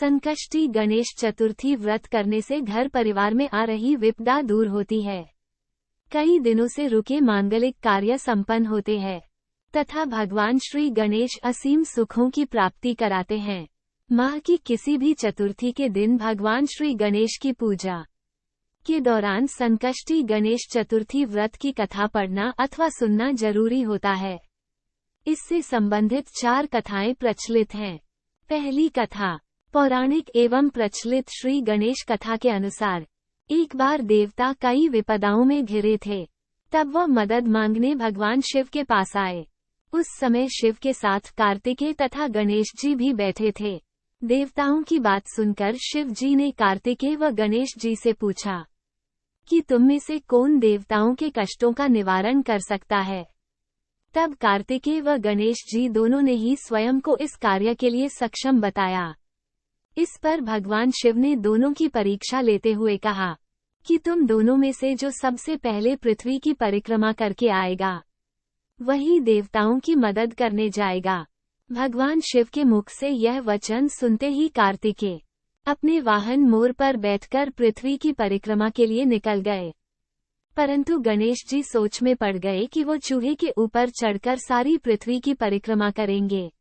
संकष्टी गणेश चतुर्थी व्रत करने से घर परिवार में आ रही विपदा दूर होती है। कई दिनों से रुके मांगलिक कार्य संपन्न होते हैं तथा भगवान श्री गणेश असीम सुखों की प्राप्ति कराते हैं। माह की किसी भी चतुर्थी के दिन भगवान श्री गणेश की पूजा के दौरान संकष्टी गणेश चतुर्थी व्रत की कथा पढ़ना अथवा सुनना जरूरी होता है। इससे संबंधित 4 कथाएं प्रचलित हैं। पहली कथा पौराणिक एवं प्रचलित श्री गणेश कथा के अनुसार, एक बार देवता कई विपदाओं में घिरे थे। तब वह मदद मांगने भगवान शिव के पास आए। उस समय शिव के साथ कार्तिकेय तथा गणेश जी भी बैठे थे। देवताओं की बात सुनकर शिव जी ने कार्तिकेय व गणेश जी से पूछा कि तुम में से कौन देवताओं के कष्टों का निवारण कर सकता है। तब कार्तिकेय व गणेश जी दोनों ने ही स्वयं को इस कार्य के लिए सक्षम बताया। इस पर भगवान शिव ने दोनों की परीक्षा लेते हुए कहा कि तुम दोनों में से जो सबसे पहले पृथ्वी की परिक्रमा करके आएगा, वही देवताओं की मदद करने जाएगा। भगवान शिव के मुख से यह वचन सुनते ही कार्तिकेय अपने वाहन मोर पर बैठकर पृथ्वी की परिक्रमा के लिए निकल गए। परंतु गणेश जी सोच में पड़ गए कि वो चूहे के ऊपर चढ़कर सारी पृथ्वी की परिक्रमा करेंगे,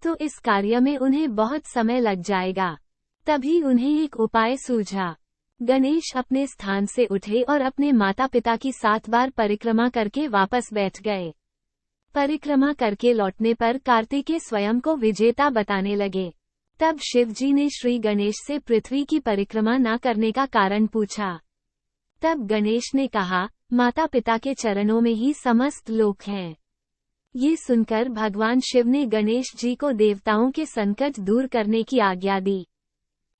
तो इस कार्य में उन्हें बहुत समय लग जाएगा। तभी उन्हें एक उपाय सूझा। गणेश अपने स्थान से उठे और अपने माता पिता की 7 बार परिक्रमा करके वापस बैठ गए। परिक्रमा करके लौटने पर कार्तिकेय स्वयं को विजेता बताने लगे। तब शिव जी ने श्री गणेश से पृथ्वी की परिक्रमा न करने का कारण पूछा। तब गणेश ने कहा, माता पिता के चरणों में ही समस्त लोक हैं। ये सुनकर भगवान शिव ने गणेश जी को देवताओं के संकट दूर करने की आज्ञा दी।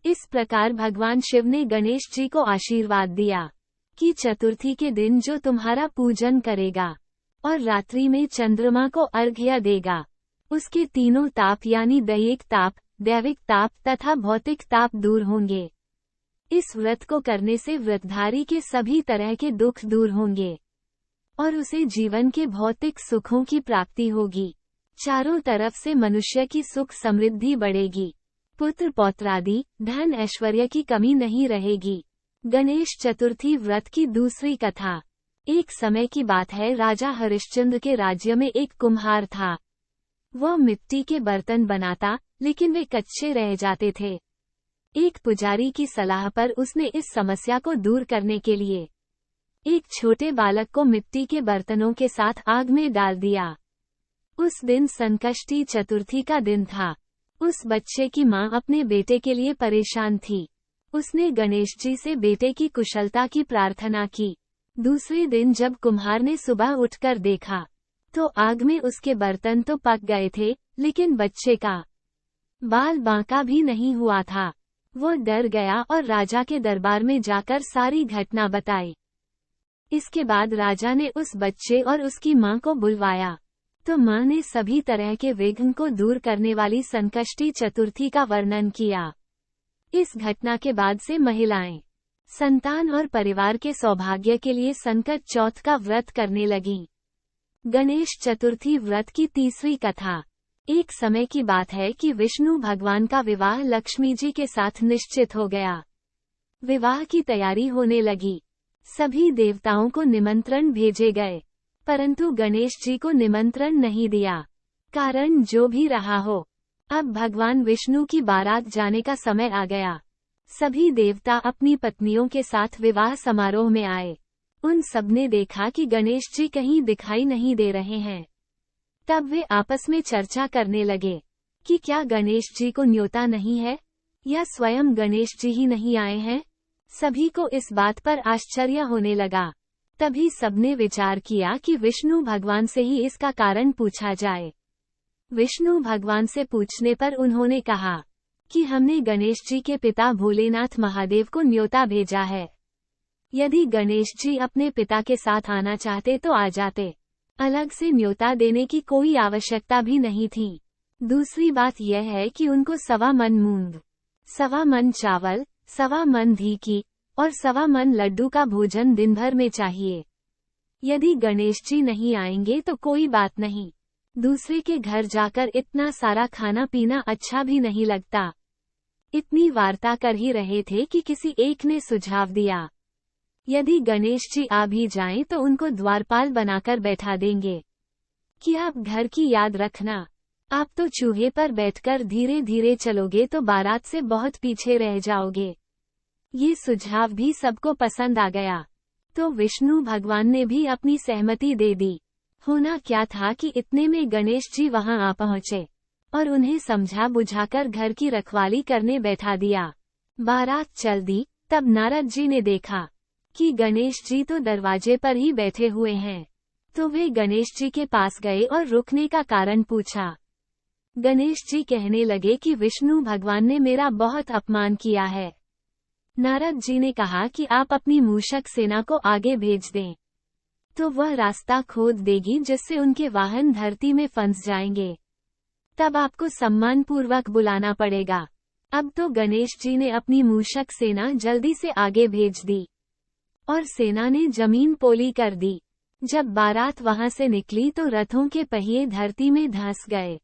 इस प्रकार भगवान शिव ने गणेश जी को आशीर्वाद दिया कि चतुर्थी के दिन जो तुम्हारा पूजन करेगा और रात्रि में चंद्रमा को अर्घ्य देगा, उसके तीनों ताप यानी दैहिक ताप, दैविक ताप तथा भौतिक ताप दूर होंगे। इस व्रत को करने से व्रतधारी के सभी तरह के दुख दूर होंगे और उसे जीवन के भौतिक सुखों की प्राप्ति होगी। चारों तरफ से मनुष्य की सुख समृद्धि बढ़ेगी। पुत्र पौत्रादि धन ऐश्वर्य की कमी नहीं रहेगी। गणेश चतुर्थी व्रत की दूसरी कथा। एक समय की बात है, राजा हरिश्चंद्र के राज्य में एक कुम्हार था। वह मिट्टी के बर्तन बनाता, लेकिन वे कच्चे रह जाते थे। एक पुजारी की सलाह पर उसने इस समस्या को दूर करने के लिए एक छोटे बालक को मिट्टी के बर्तनों के साथ आग में डाल दिया। उस दिन संकष्टी चतुर्थी का दिन था। उस बच्चे की मां अपने बेटे के लिए परेशान थी। उसने गणेश जी से बेटे की कुशलता की प्रार्थना की। दूसरे दिन जब कुम्हार ने सुबह उठकर देखा तो आग में उसके बर्तन तो पक गए थे, लेकिन बच्चे का बाल बांका भी नहीं हुआ था। वो डर गया और राजा के दरबार में जाकर सारी घटना बताई। इसके बाद राजा ने उस बच्चे और उसकी मां को बुलवाया, तो मां ने सभी तरह के विघ्न को दूर करने वाली संकष्टी चतुर्थी का वर्णन किया। इस घटना के बाद से महिलाएं संतान और परिवार के सौभाग्य के लिए संकट चौथ का व्रत करने लगीं। गणेश चतुर्थी व्रत की तीसरी कथा। एक समय की बात है कि विष्णु भगवान का विवाह लक्ष्मी जी के साथ निश्चित हो गया। विवाह की तैयारी होने लगी। सभी देवताओं को निमंत्रण भेजे गए, परंतु गणेश जी को निमंत्रण नहीं दिया। कारण जो भी रहा हो, अब भगवान विष्णु की बारात जाने का समय आ गया। सभी देवता अपनी पत्नियों के साथ विवाह समारोह में आए। उन सबने देखा कि गणेश जी कहीं दिखाई नहीं दे रहे हैं। तब वे आपस में चर्चा करने लगे कि क्या गणेश जी को न्योता नहीं है या स्वयं गणेश जी ही नहीं आए हैं। सभी को इस बात पर आश्चर्य होने लगा। तभी सबने विचार किया कि विष्णु भगवान से ही इसका कारण पूछा जाए। विष्णु भगवान से पूछने पर उन्होंने कहा कि हमने गणेश जी के पिता भोलेनाथ महादेव को न्योता भेजा है। यदि गणेश जी अपने पिता के साथ आना चाहते तो आ जाते। अलग से न्योता देने की कोई आवश्यकता भी नहीं थी। दूसरी बात यह है कि उनको 1.25 मन मूंग, 1.25 मन चावल, 1.25 मन घी की और 1.25 मन लड्डू का भोजन दिन भर में चाहिए। यदि गणेश जी नहीं आएंगे तो कोई बात नहीं। दूसरे के घर जाकर इतना सारा खाना पीना अच्छा भी नहीं लगता। इतनी वार्ता कर ही रहे थे कि किसी एक ने सुझाव दिया, यदि गणेश जी आ भी जाएं तो उनको द्वारपाल बनाकर बैठा देंगे कि आप घर की याद रखना, आप तो चूहे पर बैठकर धीरे धीरे चलोगे तो बारात से बहुत पीछे रह जाओगे। ये सुझाव भी सबको पसंद आ गया, तो विष्णु भगवान ने भी अपनी सहमति दे दी। होना क्या था कि इतने में गणेश जी वहां आ पहुंचे और उन्हें समझा बुझाकर घर की रखवाली करने बैठा दिया। बारात चल दी, तब नारद जी ने देखा कि गणेश जी तो दरवाजे पर ही बैठे हुए हैं, तो वे गणेश जी के पास गए और रुकने का कारण पूछा। गणेश जी कहने लगे कि विष्णु भगवान ने मेरा बहुत अपमान किया है। नारद जी ने कहा कि आप अपनी मूषक सेना को आगे भेज दें, तो वह रास्ता खोद देगी जिससे उनके वाहन धरती में फंस जाएंगे। तब आपको सम्मानपूर्वक बुलाना पड़ेगा। अब तो गणेश जी ने अपनी मूषक सेना जल्दी से आगे भेज दी और सेना ने जमीन पोली कर दी। जब बारात वहां से निकली तो रथों के पहिए धरती में धंस गए।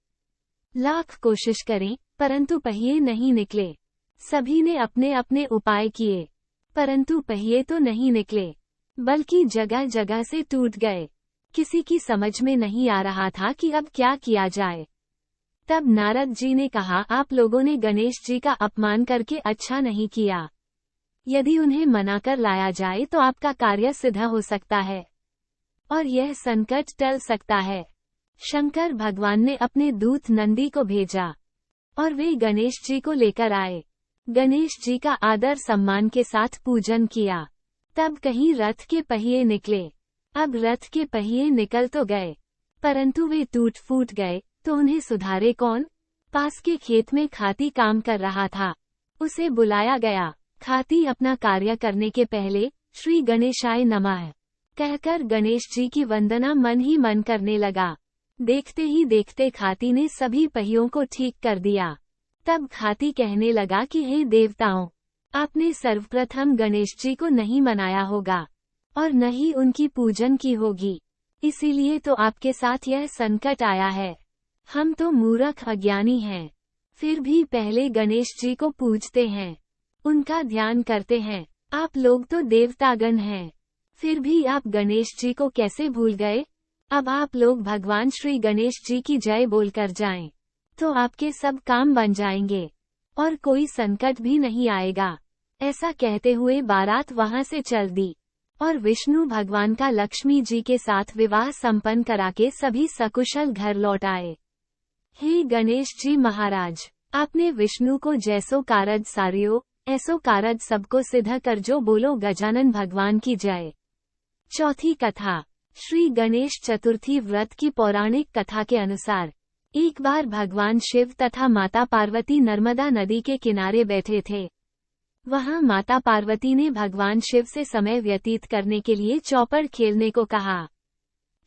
लाख कोशिश करें परंतु पहिए नहीं निकले। सभी ने अपने अपने उपाय किए, परंतु पहिए तो नहीं निकले, बल्कि जगह जगह से टूट गए। किसी की समझ में नहीं आ रहा था कि अब क्या किया जाए। तब नारद जी ने कहा, आप लोगों ने गणेश जी का अपमान करके अच्छा नहीं किया। यदि उन्हें मनाकर लाया जाए तो आपका कार्य सिद्ध हो सकता है और यह संकट टल सकता है। शंकर भगवान ने अपने दूत नंदी को भेजा और वे गणेश जी को लेकर आए। गणेश जी का आदर सम्मान के साथ पूजन किया। तब कहीं रथ के पहिए निकले। अब रथ के पहिए निकल तो गए, परंतु वे टूट फूट गए, तो उन्हें सुधारे कौन? पास के खेत में खाती काम कर रहा था, उसे बुलाया गया। खाती अपना कार्य करने के पहले श्री गणेशाय नमः कहकर गणेश जी की वंदना मन ही मन करने लगा। देखते ही देखते खाती ने सभी पहियों को ठीक कर दिया। तब खाती कहने लगा कि हे देवताओं, आपने सर्वप्रथम गणेश जी को नहीं मनाया होगा और न ही उनकी पूजन की होगी, इसीलिए तो आपके साथ यह संकट आया है। हम तो मूर्ख अज्ञानी हैं, फिर भी पहले गणेश जी को पूजते हैं, उनका ध्यान करते हैं। आप लोग तो देवतागण हैं, फिर भी आप गणेश जी को कैसे भूल गए? अब आप लोग भगवान श्री गणेश जी की जय बोलकर जाएं, तो आपके सब काम बन जाएंगे और कोई संकट भी नहीं आएगा। ऐसा कहते हुए बारात वहां से चल दी और विष्णु भगवान का लक्ष्मी जी के साथ विवाह संपन्न करा के सभी सकुशल घर लौट आए। हे गणेश जी महाराज, आपने विष्णु को जैसो कारज सारियो ऐसो कारज सबको सिद्ध कर, जो बोलो गजानन भगवान की जय। चौथी कथा। श्री गणेश चतुर्थी व्रत की पौराणिक कथा के अनुसार एक बार भगवान शिव तथा माता पार्वती नर्मदा नदी के किनारे बैठे थे। वहां माता पार्वती ने भगवान शिव से समय व्यतीत करने के लिए चौपड़ खेलने को कहा।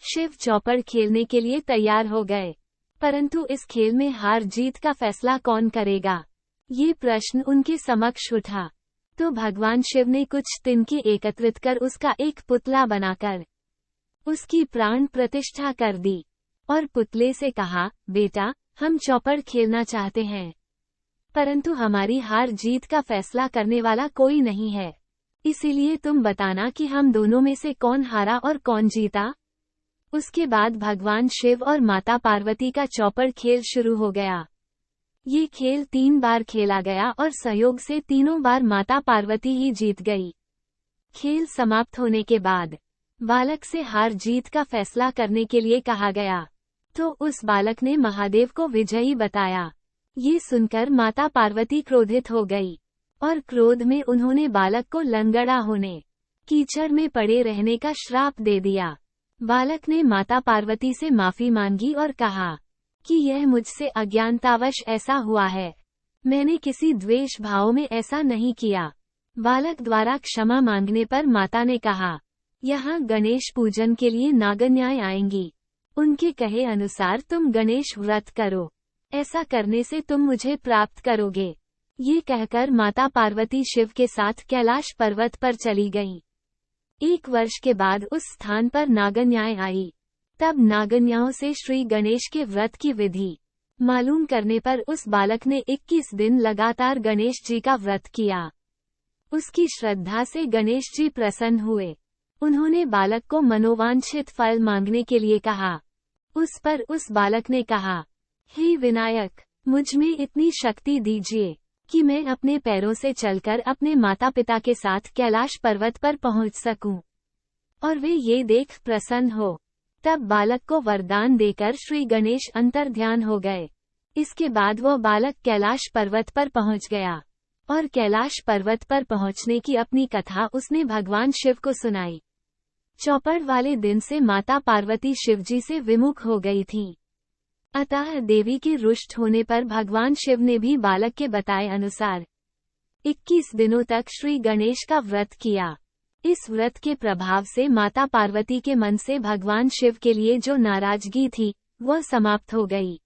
शिव चौपड़ खेलने के लिए तैयार हो गए, परंतु इस खेल में हार जीत का फैसला कौन करेगा, ये प्रश्न उनके समक्ष उठा। तो भगवान शिव ने कुछ तिनके एकत्रित कर उसका एक पुतला बनाकर उसकी प्राण प्रतिष्ठा कर दी और पुतले से कहा, बेटा, हम चौपड़ खेलना चाहते हैं, परंतु हमारी हार जीत का फैसला करने वाला कोई नहीं है, इसीलिए तुम बताना कि हम दोनों में से कौन हारा और कौन जीता। उसके बाद भगवान शिव और माता पार्वती का चौपड़ खेल शुरू हो गया। ये खेल 3 बार खेला गया और सहयोग से तीनों बार माता पार्वती ही जीत गई। खेल समाप्त होने के बाद बालक से हार जीत का फैसला करने के लिए कहा गया, तो उस बालक ने महादेव को विजयी बताया। ये सुनकर माता पार्वती क्रोधित हो गई और क्रोध में उन्होंने बालक को लंगड़ा होने, कीचड़ में पड़े रहने का श्राप दे दिया। बालक ने माता पार्वती से माफी मांगी और कहा कि यह मुझसे अज्ञानतावश ऐसा हुआ है, मैंने किसी द्वेष भाव में ऐसा नहीं किया। बालक द्वारा क्षमा मांगने पर माता ने कहा, यहाँ गणेश पूजन के लिए नागन्याय आएंगी, उनके कहे अनुसार तुम गणेश व्रत करो, ऐसा करने से तुम मुझे प्राप्त करोगे। ये कहकर माता पार्वती शिव के साथ कैलाश पर्वत पर चली गईं। 1 वर्ष के बाद उस स्थान पर नागन्याय आई। तब नागन्याओं से श्री गणेश के व्रत की विधि मालूम करने पर उस बालक ने 21 दिन लगातार गणेश जी का व्रत किया। उसकी श्रद्धा से गणेश जी प्रसन्न हुए। उन्होंने बालक को मनोवांछित फल मांगने के लिए कहा। उस पर उस बालक ने कहा, हे विनायक, मुझ में इतनी शक्ति दीजिए कि मैं अपने पैरों से चलकर अपने माता पिता के साथ कैलाश पर्वत पर पहुंच सकूं, और वे ये देख प्रसन्न हो। तब बालक को वरदान देकर श्री गणेश अंतर्ध्यान हो गए। इसके बाद वो बालक कैलाश पर्वत पर पहुंच गया, और कैलाश पर्वत पर पहुंचने की अपनी कथा उसने भगवान शिव को सुनाई। चौपड़ वाले दिन से माता पार्वती शिवजी से विमुख हो गई थीं। अतः देवी के रुष्ट होने पर भगवान शिव ने भी बालक के बताए अनुसार 21 दिनों तक श्री गणेश का व्रत किया। इस व्रत के प्रभाव से माता पार्वती के मन से भगवान शिव के लिए जो नाराजगी थी, वह समाप्त हो गई।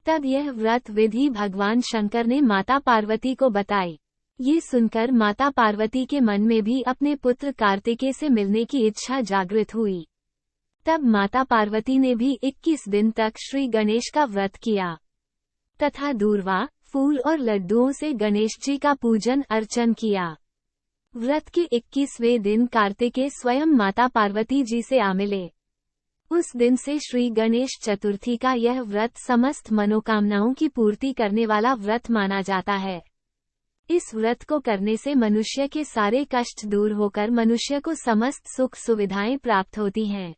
तब यह व्रत विधि भगवान शंकर ने माता पार्वती को बताई। ये सुनकर माता पार्वती के मन में भी अपने पुत्र कार्तिकेय से मिलने की इच्छा जागृत हुई। तब माता पार्वती ने भी 21 दिन तक श्री गणेश का व्रत किया, तथा दूर्वा, फूल और लड्डुओं से गणेश जी का पूजन अर्चन किया। व्रत के 21वें दिन कार्तिकेय स्वयं माता पार्वती जी से आ मिले। उस दिन से श्री गणेश चतुर्थी का यह व्रत समस्त मनोकामनाओं की पूर्ति करने वाला व्रत माना जाता है। इस व्रत को करने से मनुष्य के सारे कष्ट दूर होकर मनुष्य को समस्त सुख सुविधाएं प्राप्त होती हैं।